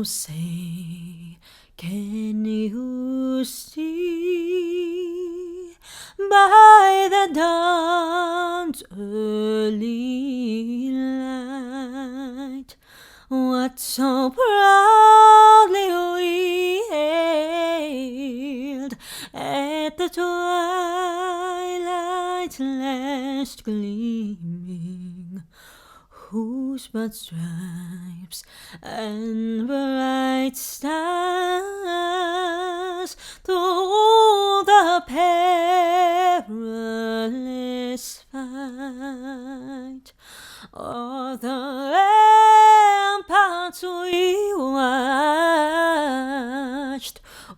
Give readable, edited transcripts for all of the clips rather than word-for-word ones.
Oh, say, can you see by the dawn's early light what so proudly we hailed at the twilight's last gleaming, whose broad stripes and bright stars through the perilous fight o'er the ramparts we watched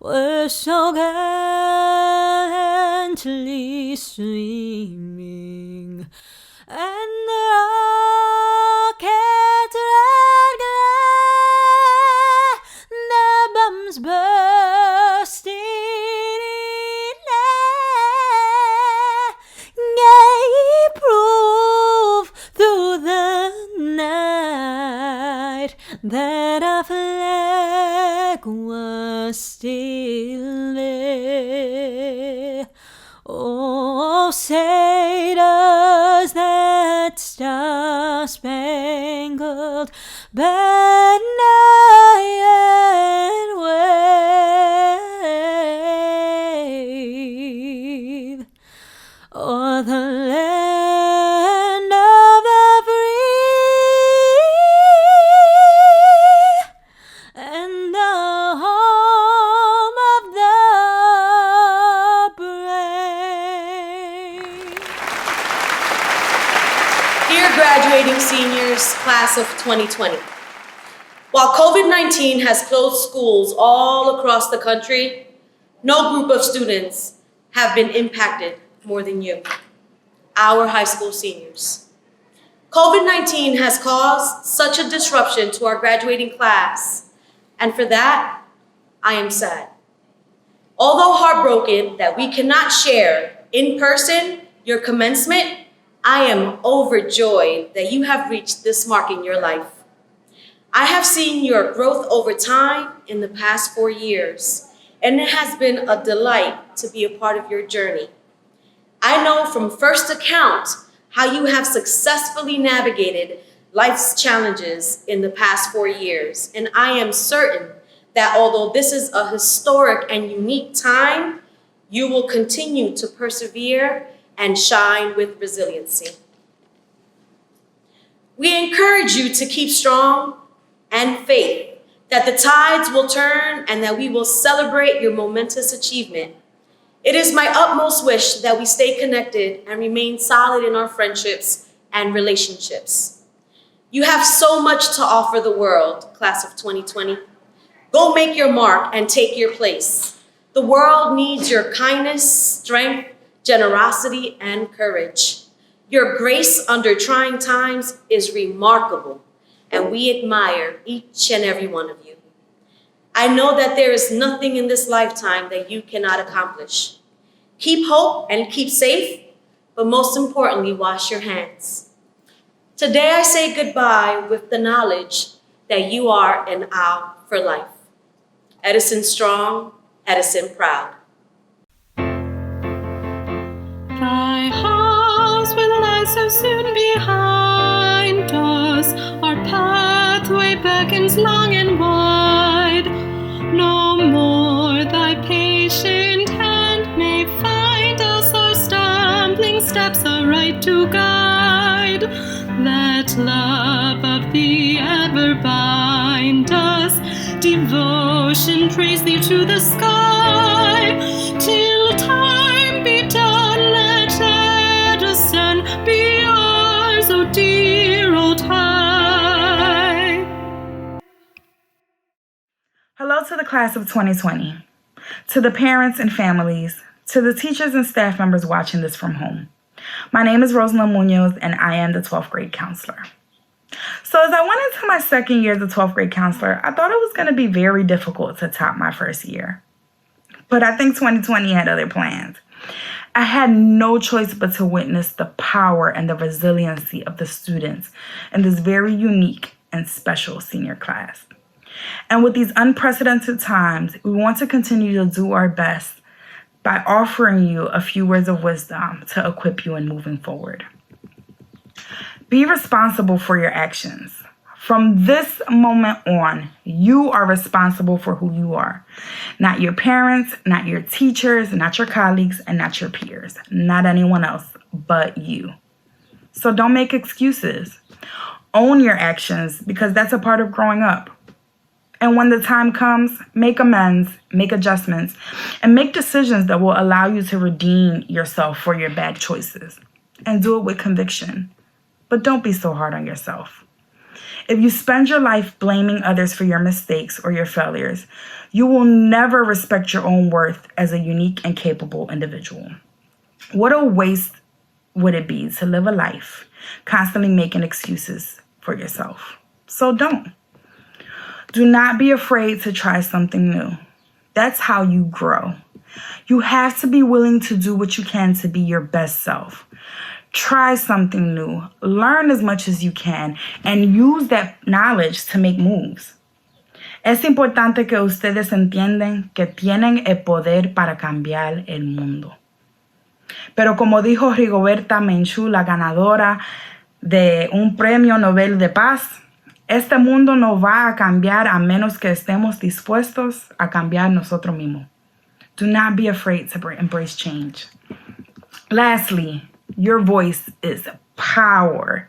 were so gallantly streaming, and the rockets red glare, their bombs bursting in air, gave proof through the night that our flag was still there. Oh, say does that star-spangled banner yet wave o'er the land of the free and the home of the brave? Dear graduating seniors, class of 2020. While COVID-19 has closed schools all across the country, no group of students have been impacted more than you, our high school seniors. COVID-19 has caused such a disruption to our graduating class, and for that, I am sad. Although heartbroken that we cannot share in person your commencement, I am overjoyed that you have reached this mark in your life. I have seen your growth over time in the past 4 years, and it has been a delight to be a part of your journey. I know from first account how you have successfully navigated life's challenges in the past 4 years, and I am certain that although this is a historic and unique time, you will continue to persevere and shine with resiliency. We encourage you to keep strong and faith that the tides will turn and that we will celebrate your momentous achievement. It is my utmost wish that we stay connected and remain solid in our friendships and relationships. You have so much to offer the world, class of 2020. Go make your mark and take your place. The world needs your kindness, strength, generosity, and courage. Your grace under trying times is remarkable, and we admire each and every one of you. I know that there is nothing in this lifetime that you cannot accomplish. Keep hope and keep safe, but most importantly, wash your hands. Today I say goodbye with the knowledge that you are an owl for life. Edison strong, Edison proud. Thy house will lie so soon behind us, our pathway beckons long and wide. No more thy patient hand may find us, our stumbling steps aright to guide. Let love of thee ever bind us, devotion praise thee to the sky, till time be done. Let Edison be ours, oh dear old high. Hello to the class of 2020, to the parents and families, to the teachers and staff members watching this from home. My name is Rosalind Munoz, and I am the 12th grade counselor. So as I went into my second year as a 12th grade counselor, I thought it was going to be very difficult to top my first year. But I think 2020 had other plans. I had no choice but to witness the power and the resiliency of the students in this very unique and special senior class. And with these unprecedented times, we want to continue to do our best by offering you a few words of wisdom to equip you in moving forward. Be responsible for your actions. From this moment on, you are responsible for who you are. Not your parents, not your teachers, not your colleagues, and not your peers. Not anyone else but you. So don't make excuses. Own your actions because that's a part of growing up. And when the time comes, make amends, make adjustments, and make decisions that will allow you to redeem yourself for your bad choices. And do it with conviction. But don't be so hard on yourself. If you spend your life blaming others for your mistakes or your failures, you will never respect your own worth as a unique and capable individual. What a waste would it be to live a life constantly making excuses for yourself? So don't. Do not be afraid to try something new. That's how you grow. You have to be willing to do what you can to be your best self. Try something new, learn as much as you can, and use that knowledge to make moves. Es importante que ustedes entiendan que tienen el poder para cambiar el mundo. Pero como dijo Rigoberta Menchú, la ganadora de un premio Nobel de Paz, este mundo no va a cambiar a menos que estemos dispuestos a cambiar nosotros mismos. Do not be afraid to embrace change. Lastly, your voice is power.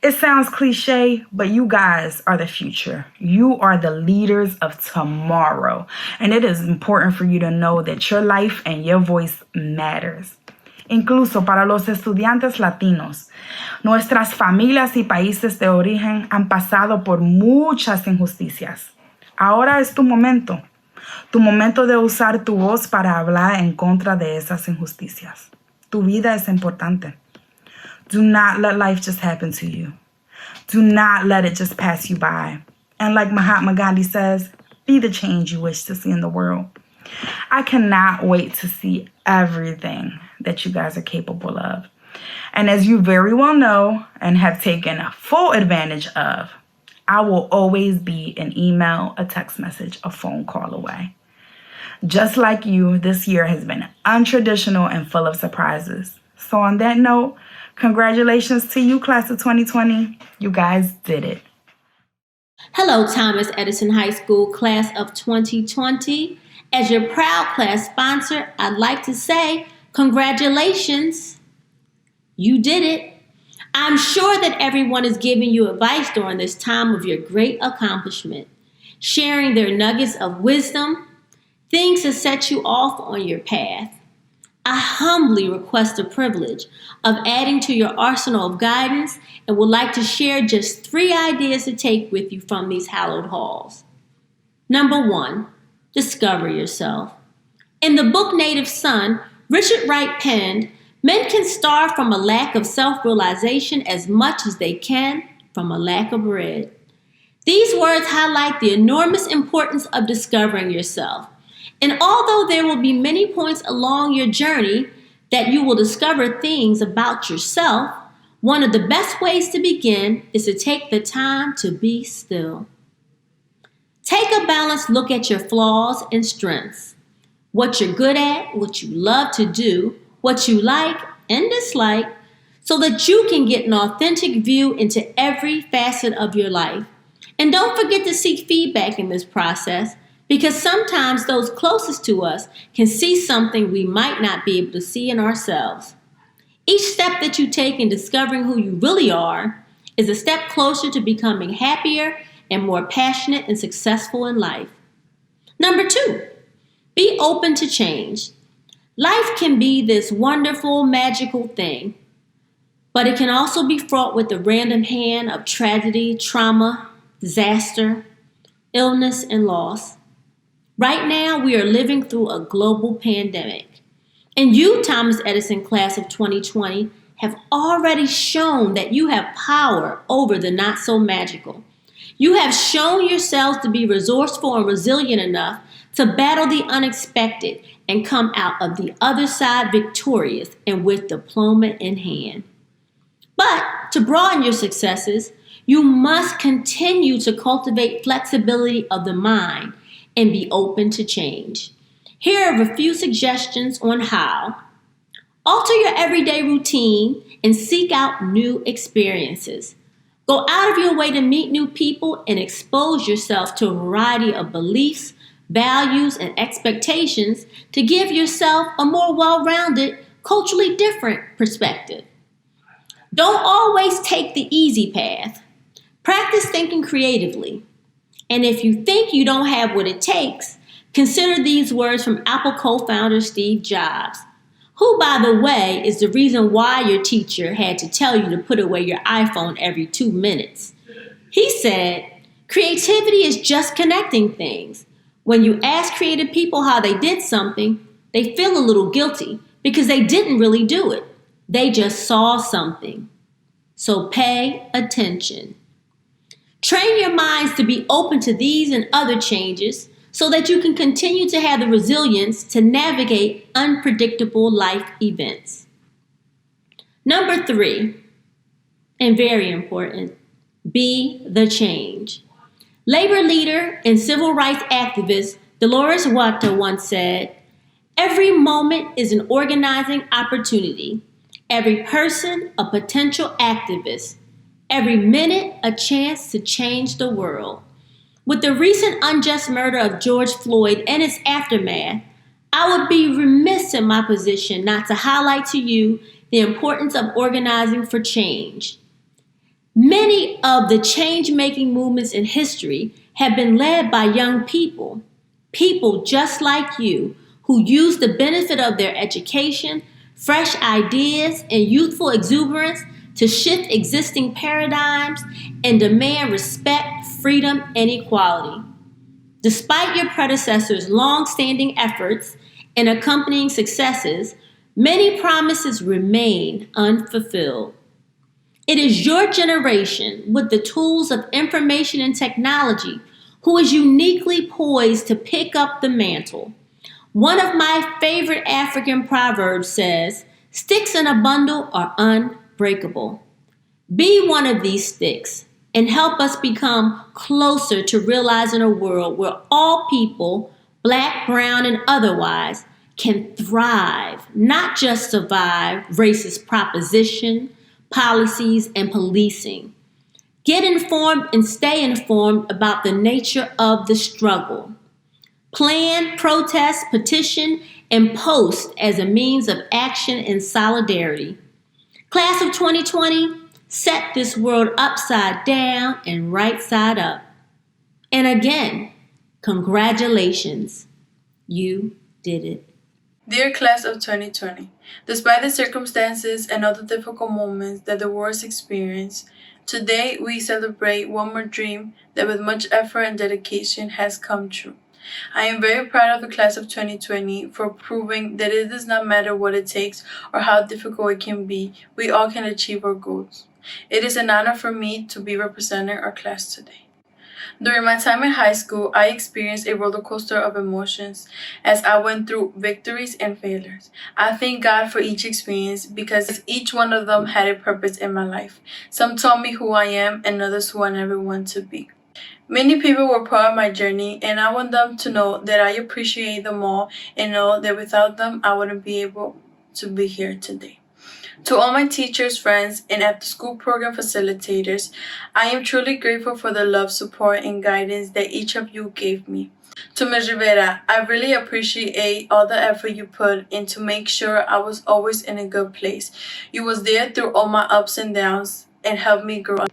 It sounds cliche, but you guys are the future. You are the leaders of tomorrow. And it is important for you to know that your life and your voice matters. Incluso para los estudiantes latinos, nuestras familias y países de origen han pasado por muchas injusticias. Ahora es tu momento de usar tu voz para hablar en contra de esas injusticias. Tu vida es importante. Do not let life just happen to you. Do not let it just pass you by. And like Mahatma Gandhi says, be the change you wish to see in the world. I cannot wait to see everything that you guys are capable of. And as you very well know and have taken full advantage of, I will always be an email, a text message, a phone call away. Just like you, this year has been untraditional and full of surprises. So on that note, congratulations to you, class of 2020. You guys did it. Hello, Thomas Edison High School, class of 2020. As your proud class sponsor, I'd like to say congratulations. You did it. I'm sure that everyone is giving you advice during this time of your great accomplishment, sharing their nuggets of wisdom, things to set you off on your path. I humbly request the privilege of adding to your arsenal of guidance and would like to share just 3 ideas to take with you from these hallowed halls. Number 1, discover yourself. In the book Native Son, Richard Wright penned, men can starve from a lack of self-realization as much as they can from a lack of bread. These words highlight the enormous importance of discovering yourself. And although there will be many points along your journey that you will discover things about yourself, one of the best ways to begin is to take the time to be still. Take a balanced look at your flaws and strengths, what you're good at, what you love to do, what you like and dislike, so that you can get an authentic view into every facet of your life. And don't forget to seek feedback in this process, because sometimes those closest to us can see something we might not be able to see in ourselves. Each step that you take in discovering who you really are is a step closer to becoming happier and more passionate and successful in life. Number 2, be open to change. Life can be this wonderful, magical thing, but it can also be fraught with the random hand of tragedy, trauma, disaster, illness, and loss. Right now, we are living through a global pandemic. And you, Thomas Edison class of 2020, have already shown that you have power over the not so magical. You have shown yourselves to be resourceful and resilient enough to battle the unexpected and come out of the other side victorious and with diploma in hand. But to broaden your successes, You must continue to cultivate flexibility of the mind and be open to change. Here are a few suggestions on how. Alter your everyday routine and seek out new experiences. Go out of your way to meet new people and expose yourself to a variety of beliefs, values, and expectations to give yourself a more well-rounded, culturally different perspective. Don't always take the easy path. Practice thinking creatively. And if you think you don't have what it takes, consider these words from Apple co-founder Steve Jobs, who, by the way, is the reason why your teacher had to tell you to put away your iPhone every 2 minutes. He said, "Creativity is just connecting things. When you ask creative people how they did something, they feel a little guilty because they didn't really do it. They just saw something. So pay attention." Train your minds to be open to these and other changes so that you can continue to have the resilience to navigate unpredictable life events. Number 3, and very important, be the change. Labor leader and civil rights activist Dolores Huerta once said, "Every moment is an organizing opportunity. Every person a potential activist. Every minute a chance to change the world." With the recent unjust murder of George Floyd and its aftermath, I would be remiss in my position not to highlight to you the importance of organizing for change. Many of the change-making movements in history have been led by young people, people just like you, who use the benefit of their education, fresh ideas, and youthful exuberance to shift existing paradigms and demand respect, freedom, and equality. Despite your predecessors' long-standing efforts and accompanying successes, many promises remain unfulfilled. It is your generation, with the tools of information and technology, who is uniquely poised to pick up the mantle. One of my favorite African proverbs says, "Sticks in a bundle are unbreakable." Be one of these sticks and help us become closer to realizing a world where all people, Black, brown, and otherwise, can thrive, not just survive racist proposition, policies, and policing. Get informed and stay informed about the nature of the struggle. Plan, protest, petition, and post as a means of action and solidarity. Class of 2020, set this world upside down and right side up. And again, congratulations. You did it. Dear Class of 2020, despite the circumstances and other difficult moments that the world has experienced, today we celebrate one more dream that with much effort and dedication has come true. I am very proud of the Class of 2020 for proving that it does not matter what it takes or how difficult it can be, we all can achieve our goals. It is an honor for me to be representing our class today. During my time in high school, I experienced a roller coaster of emotions as I went through victories and failures. I thank God for each experience because each one of them had a purpose in my life. Some taught me who I am and others who I never want to be. Many people were part of my journey, and I want them to know that I appreciate them all and know that without them, I wouldn't be able to be here today. To all my teachers, friends, and after-school program facilitators, I am truly grateful for the love, support, and guidance that each of you gave me. To Ms. Rivera, I really appreciate all the effort you put in to make sure I was always in a good place. You was there through all my ups and downs and helped me grow.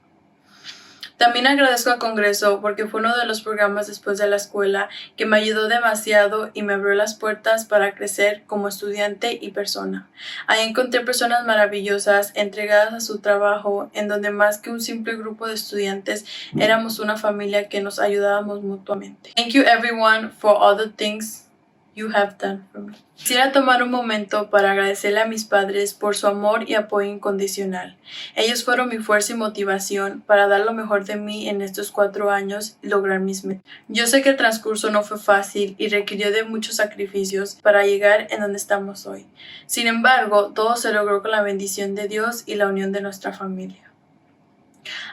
También agradezco al Congreso porque fue uno de los programas después de la escuela que me ayudó demasiado y me abrió las puertas para crecer como estudiante y persona. Ahí encontré personas maravillosas, entregadas a su trabajo, en donde más que un simple grupo de estudiantes, éramos una familia que nos ayudábamos mutuamente. Thank you everyone for all the things you have done for me. Quisiera tomar un momento para agradecerle a mis padres por su amor y apoyo incondicional. Ellos fueron mi fuerza y motivación para dar lo mejor de mí en estos 4 años y lograr mis metas. Yo sé que el transcurso no fue fácil y requirió de muchos sacrificios para llegar en donde estamos hoy. Sin embargo, todo se logró con la bendición de Dios y la unión de nuestra familia.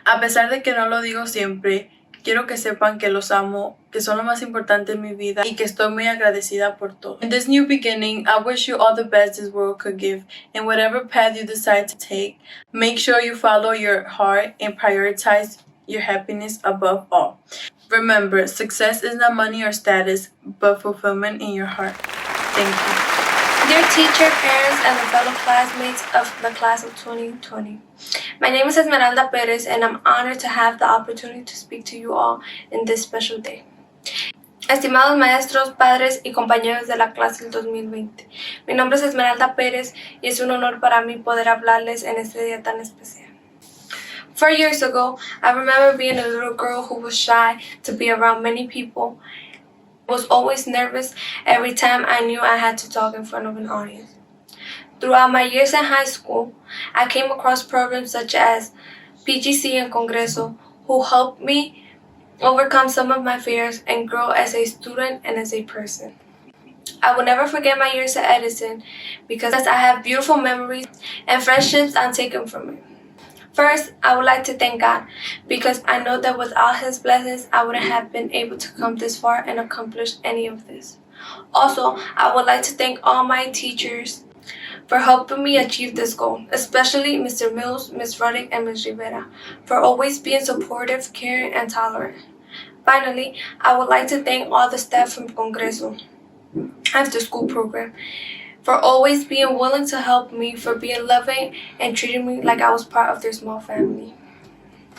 A pesar de que no lo digo siempre, quiero que sepan que los amo, que son lo más importante en mi vida y que estoy muy agradecida por todo. In this new beginning, I wish you all the best this world could give. In whatever path you decide to take, make sure you follow your heart and prioritize your happiness above all. Remember, success is not money or status, but fulfillment in your heart. Thank you. Dear teacher, parents, and the fellow classmates of the class of 2020. My name is Esmeralda Perez, and I'm honored to have the opportunity to speak to you all in this special day. Estimados maestros, padres y compañeros de la clase del 2020, mi nombre es Esmeralda Pérez y es un honor para mí poder hablarles en este día tan especial. 4 years ago, I remember being a little girl who was shy to be around many people. Was always nervous every time I knew I had to talk in front of an audience. Throughout my years in high school, I came across programs such as PGC and Congreso who helped me overcome some of my fears and grow as a student and as a person. I will never forget my years at Edison because I have beautiful memories and friendships untaken from it. First, I would like to thank God because I know that without His blessings, I wouldn't have been able to come this far and accomplish any of this. Also, I would like to thank all my teachers for helping me achieve this goal, especially Mr. Mills, Ms. Ruddick, and Ms. Rivera, for always being supportive, caring, and tolerant. Finally, I would like to thank all the staff from Congreso after school program for always being willing to help me, for being loving and treating me like I was part of their small family.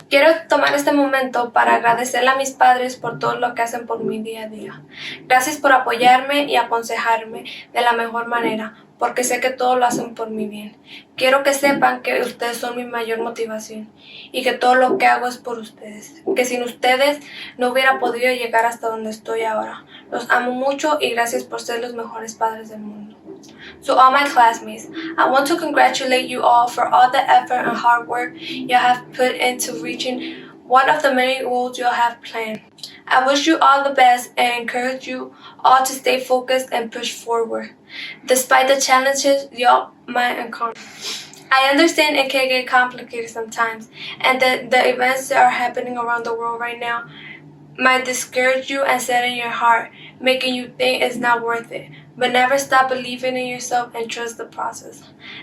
Quiero tomar este momento para agradecerle a mis padres por todo lo que hacen por mí día a día. Gracias por apoyarme y aconsejarme de la mejor manera, porque sé que todo lo hacen por mi bien. Quiero que sepan que ustedes son mi mayor motivación y que todo lo que hago es por ustedes. Que sin ustedes no hubiera podido llegar hasta donde estoy ahora. Los amo mucho y gracias por ser los mejores padres del mundo. To all my classmates, I want to congratulate you all for all the effort and hard work you have put into reaching one of the many goals you have planned. I wish you all the best and encourage you all to stay focused and push forward, despite the challenges y'all might encounter. I understand it can get complicated sometimes, and that the events that are happening around the world right now might discourage you and set in your heart, making you think it's not worth it. But never stop believing in yourself and trust the process.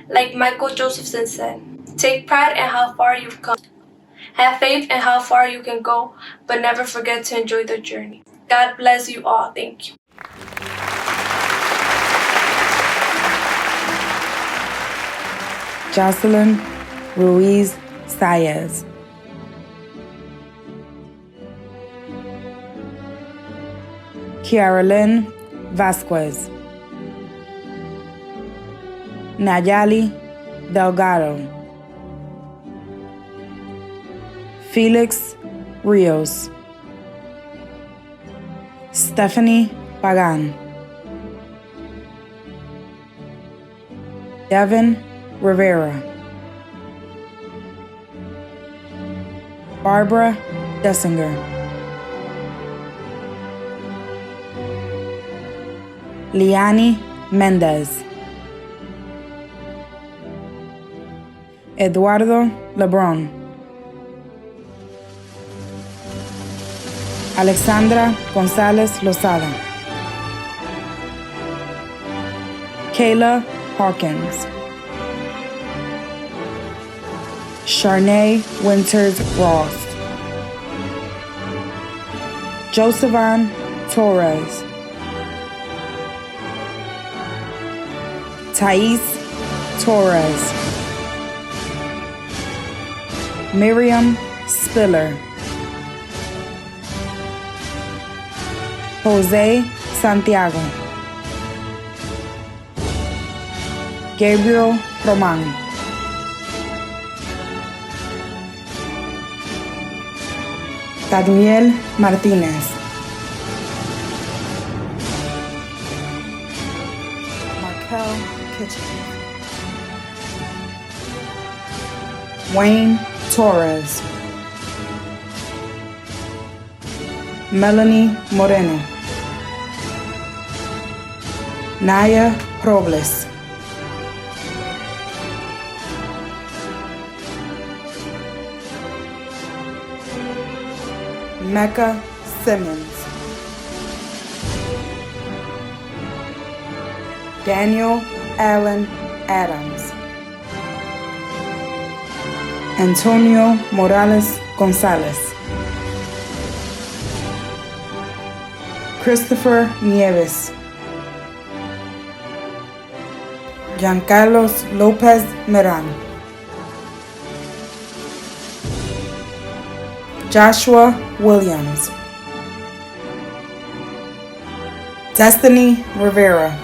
Like Michael Josephson said, take pride in how far you've come. Have faith in how far you can go, but never forget to enjoy the journey. God bless you all. Thank you. Jocelyn Ruiz Saez. Carolyn Vasquez. Nayali Delgado. Felix Rios. Stephanie Pagan. Devin Rivera. Barbara Dessinger. Liani Mendez. Eduardo Lebron. Alexandra Gonzalez Lozada. Kayla Hawkins. Sharnay Winters Ross. Josevan Torres. Thais Torres. Miriam Spiller. Jose Santiago. Gabriel Roman. Daniel Martinez. Markel Kitchen. Wayne Torres. Melanie Moreno. Naya Robles. Mecca Simmons, Daniel Allen Adams, Antonio Morales Gonzalez, Christopher Nieves, Giancarlos Lopez Meran, Joshua Williams, Destiny Rivera,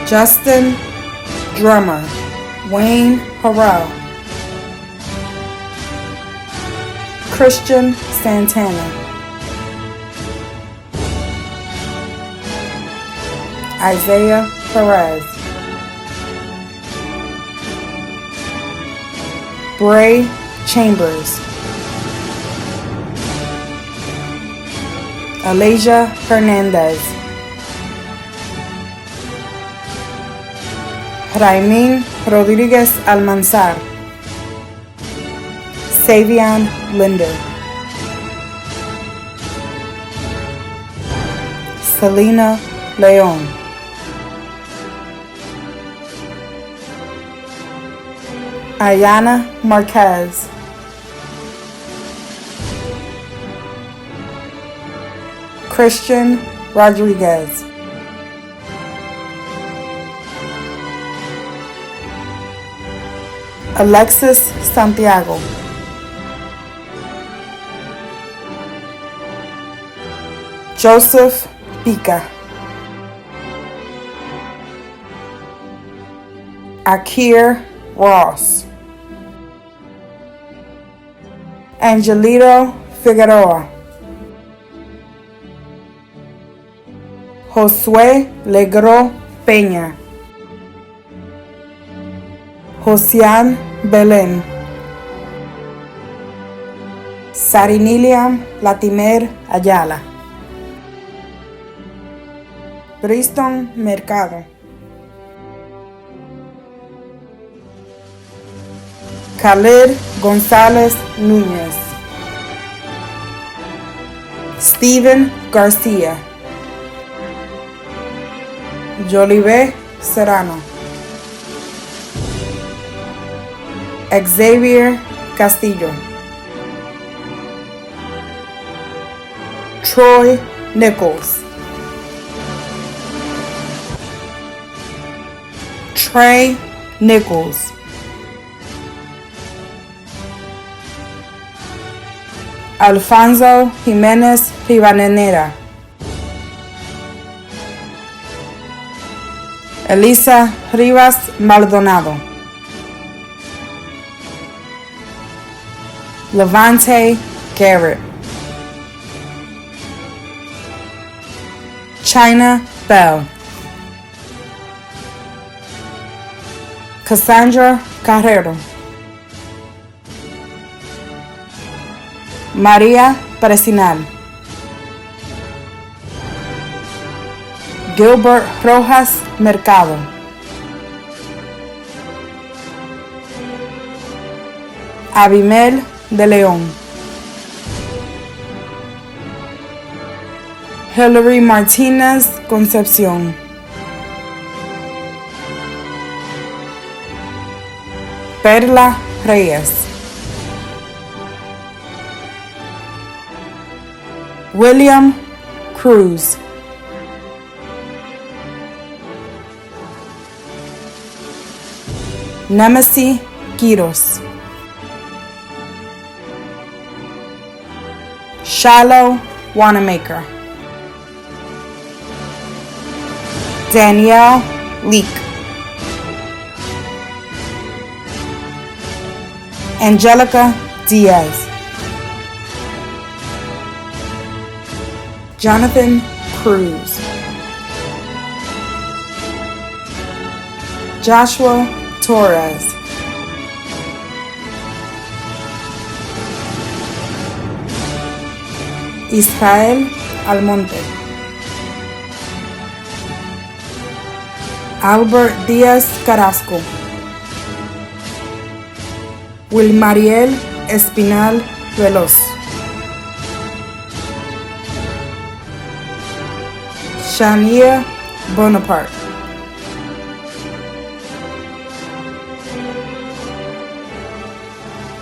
Justin Drummer, Wayne Harrell, Christian Santana, Isaiah Perez, Bray Chambers, Alasia Hernandez, Raimin Rodriguez Almanzar, Savion Linder, Selena Leon, Ayana Marquez, Christian Rodriguez, Alexis Santiago, Joseph Pica, Akir Ross, Angelito Figueroa, Josué Legro Peña, Josian Belén, Sariniliam Latimer Ayala, Briston Mercado, Khalid González Núñez, Steven Garcia, Jolive Serrano, Xavier Castillo, Troy Nichols, Trey Nichols, Alfonso Jimenez Rivadeneira, Elisa Rivas Maldonado, Levante Garrett, China Bell, Cassandra Carrero, María Presinal, Gilbert Rojas Mercado, Abimel de León, Hillary Martínez Concepción, Perla Reyes, William Cruz, Nemesi Quiros, Shiloh Wanamaker, Danielle Leak, Angelica Diaz, Jonathan Cruz, Joshua Torres, Israel Almonte, Albert Diaz Carrasco, Wilmariel Espinal Veloz, Shania Bonaparte,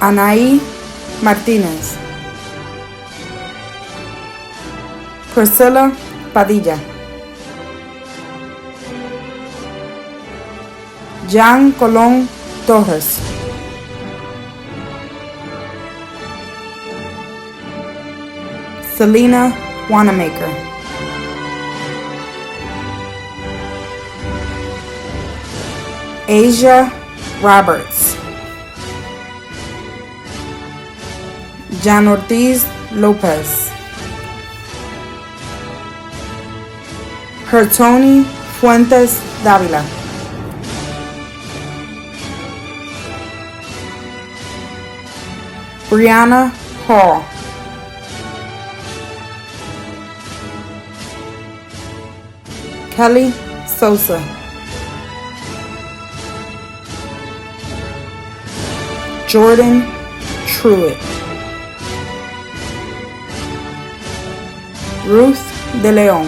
Anaí Martinez, Priscilla Padilla, Jan Colón Torres, Selena Wanamaker, Asia Roberts, Jan Ortiz Lopez, Hertoni Fuentes Davila, Brianna Hall, Kelly Sosa, Jordan Truitt, Ruth De Leon,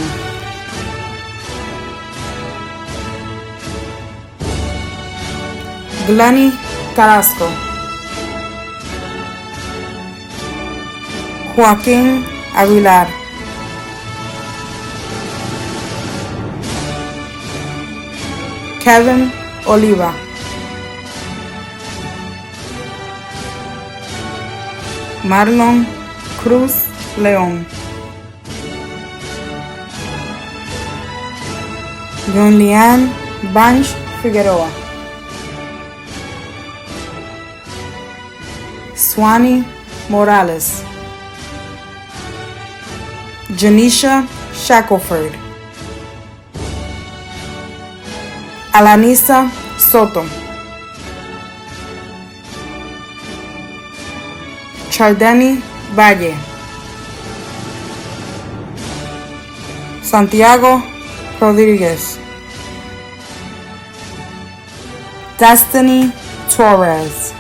Glenny Carrasco, Joaquín Aguilar, Kevin Oliva, Marlon Cruz León, Yonlian Banch Figueroa, Swani Morales, Janisha Shackelford, Alanisa Soto, Chardeni Valle, Santiago Rodriguez, Destiny Torres,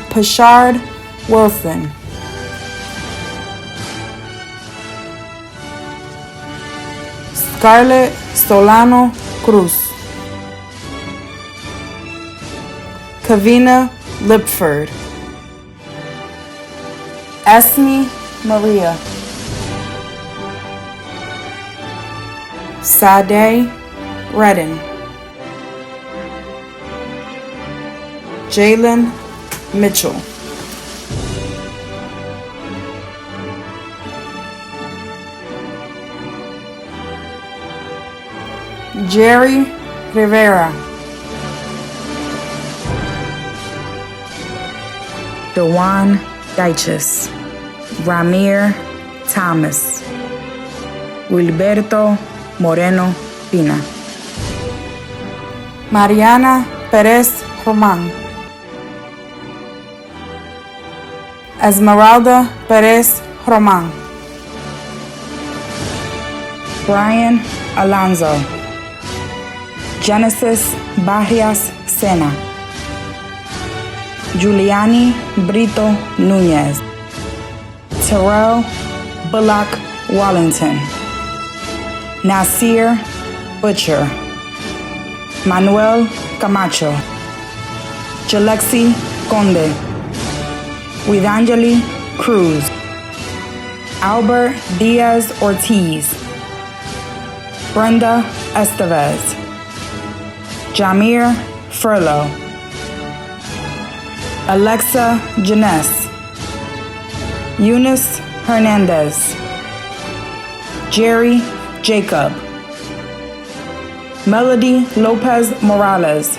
Pashard Wilson, Scarlett Solano Cruz, Kavina Lipford, Esme Maria, Sade Redden, Jalen Mitchell, Jerry Rivera, Dewan Deiches, Ramir Thomas, Wilberto Moreno Pina, Mariana Perez Román, Esmeralda Perez Román, Brian Alonso, Genesis Barrias Sena, Giuliani Brito Núñez, Terrell Bullock Wallington, Nasir Butcher, Manuel Camacho, Jalexi Conde, Widangeli Cruz, Albert Diaz Ortiz, Brenda Estevez, Jamir Furlow, Alexa Janess, Eunice Hernandez, Jerry Jacob, Melody Lopez Morales,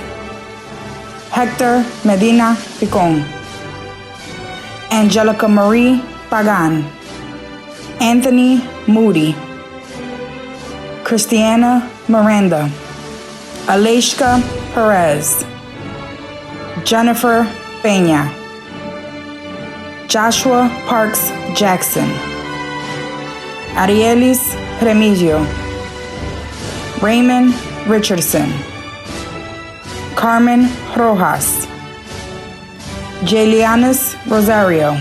Hector Medina Picon, Angelica Marie Pagan, Anthony Moody, Christiana Miranda, Aleshka Perez, Jennifer Peña, Joshua Parks Jackson, Arielis Remigio, Raymond Richardson, Carmen Rojas, Jalianis Rosario,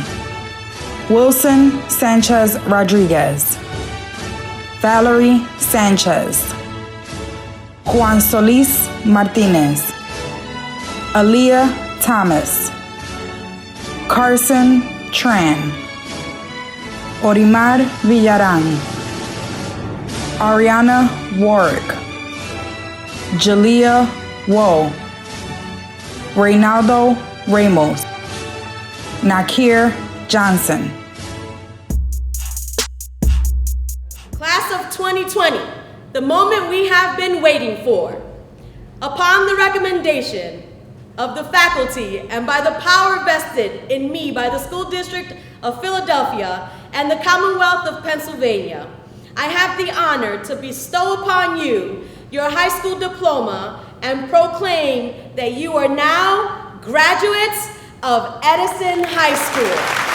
Wilson Sanchez Rodriguez, Valerie Sanchez, Juan Solis Martinez, Aaliyah Thomas, Carson Tran, Orimar Villarán, Ariana Warwick, Jalea Woe, Reynaldo Ramos, Nakir Johnson. Class of 2020, the moment we have been waiting for. Upon the recommendation of the faculty and by the power vested in me by the School District of Philadelphia and the Commonwealth of Pennsylvania, I have the honor to bestow upon you your high school diploma and proclaim that you are now graduates of Edison High School.